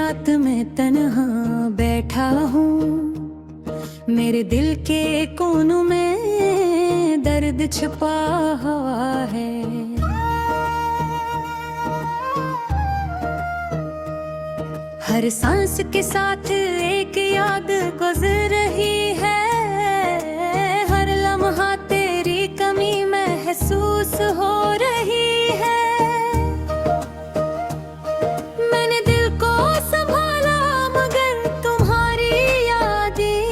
रात में तन्हा बैठा हूँ, मेरे दिल के कोनों में दर्द छुपा हुआ है। हर सांस के साथ एक याद गुजर रही है, हर लम्हा तेरी कमी महसूस हो रही है। मैंने दिल को संभाला मगर तुम्हारी यादें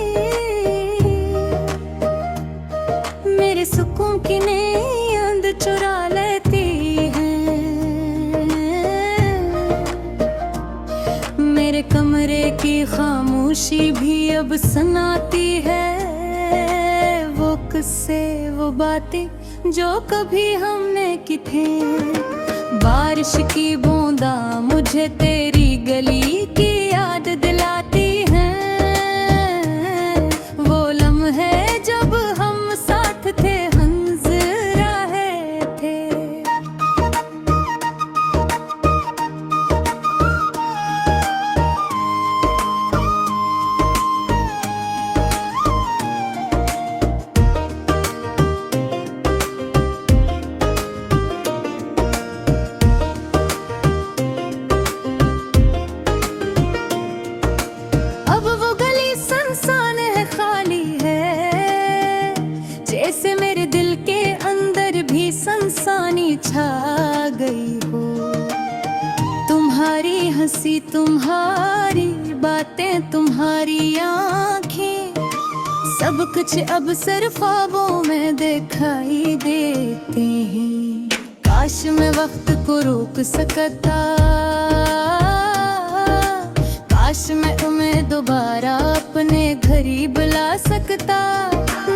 मेरे सुकून की नींद चुरा लेती हैं। मेरे कमरे की खामोशी भी अब सुनाती है वो किस्से, वो बातें जो कभी हमने की थी। बारिश की बूंदा मुझे तेरी गली की याद दिलाती हैं, वो लम्हे जब हम साथ थे, हंस रहे थे। जैसे मेरे दिल के अंदर भी सनसानी छा गई हो। तुम्हारी हंसी, तुम्हारी बातें, तुम्हारी आँखें, सब कुछ अब सिर्फ ख्वाबों में दिखाई देते हैं। काश मैं वक्त को रोक सकता, काश मैं तुम्हें दोबारा अपने घर ही बुला सकता।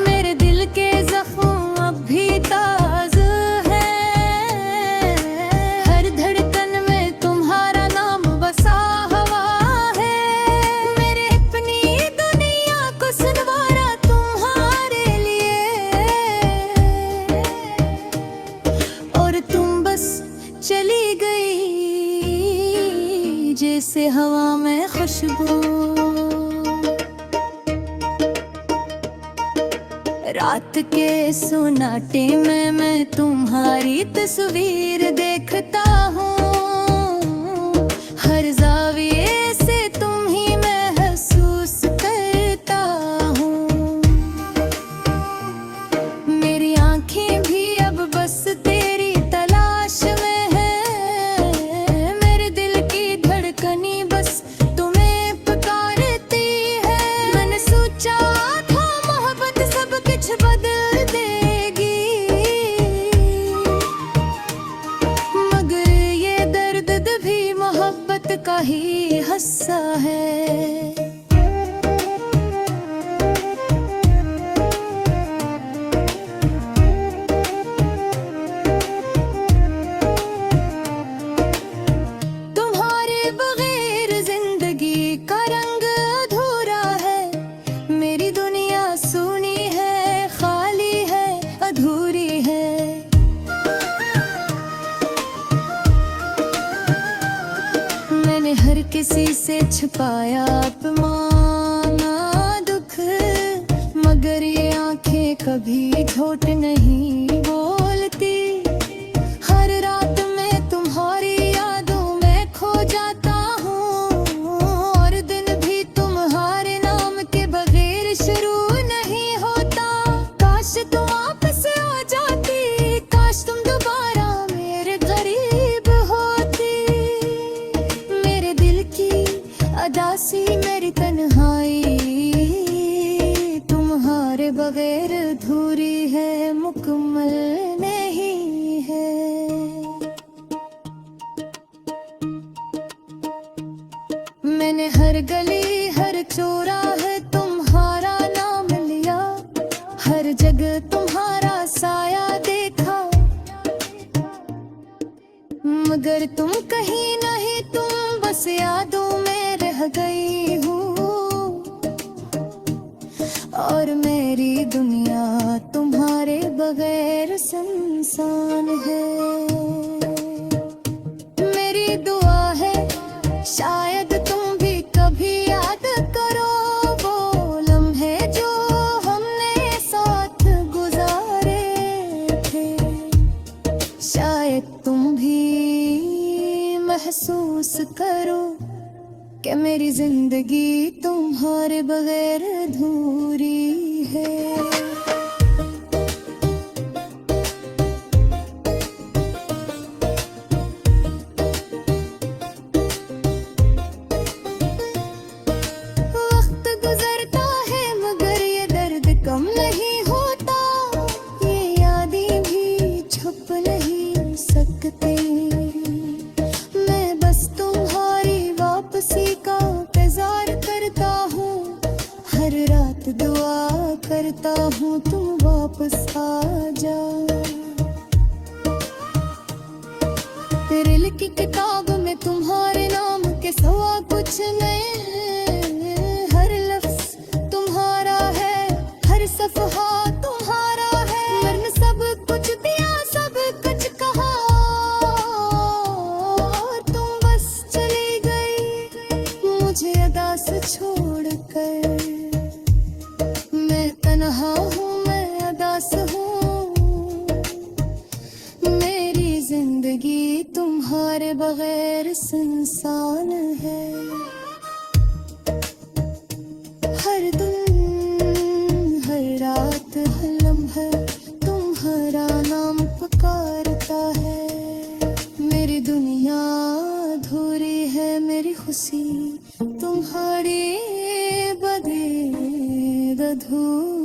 मेरे दिल के जख्म अब भी ताज़ा है, हर धड़कन में तुम्हारा नाम बसा हुआ है। मेरे अपनी दुनिया को संवारा तुम्हारे लिए, और तुम बस चली गई जैसे हवा में खुशबू। रात के सुनाटे में मैं तुम्हारी तस्वीर देखता हूँ, हर ज़ाविये से तुम ही महसूस करता हूँ। मेरी आँखें भी अब बस तेरी तलाश में है, मेरे दिल की धड़कनी बस तुम्हें पुकारती है। मैंने सोचा था मोहब्बत सब कुछ बदल देगी, मगर ये दर्द भी मोहब्बत का ही हिस्सा है। तुम्हारे बगैर जिंदगी का रंग अधूरा है, मेरी दुनिया सूनी है, खाली है, अधूरी है। मैंने हर किसी से छुपाया अपमाना दुख, मगर ये आंखें कभी झूठ नहीं बोलती। हर रात में तुम्हारी यादों में खो जाता हूँ, और दिन भी तुम्हारे नाम के बगैर शुरू नहीं होता। काश तुम वापस आ जाती, काश तुम दोबारा मेरे करीब होती। मेरे दिल की अदासी, मेरी तन्हाई तुम्हारे बगैर अधूरी है, मुकम्मल नहीं है। मैंने हर गली, हर चौराहे तुम्हारा नाम लिया, हर जगह तुम्हारा साया देखा, मगर तुम कहीं नहीं, तुम बस यादों में रह गई हो। और मेरी दुनिया तुम्हारे बगैर सुनसान है। मेरी दुआ है शायद तुम महसूस करो कि मेरी जिंदगी तुम्हारे बगैर अधूरी है। कम नहीं होता, ये यादें भी छुप नहीं सकती। मैं बस तुम्हारी वापसी का इंतजार करता हूँ, हर रात दुआ करता हूँ तुम वापस आ जाओ। तेरे लिखी किताब में तुम्हारे नाम के सिवा कुछ नहीं है, हर लफ्ज तुम्हारा है, हर सफहा तुम्हारा है। मैंने सब कुछ दिया, सब कुछ कहा, और तुम बस चली गई मुझे अदा से छोड़कर। मैं तन्हा हूँ, मैं अदास हूँ, मेरी जिंदगी तुम्हारे बगैर सुनसान है। हर दिन हर रात हर लम्हा तुम्हारा नाम पुकारता है। मेरी दुनिया अधूरी है, मेरी खुशी तुम्हारी बगैर अधूरी।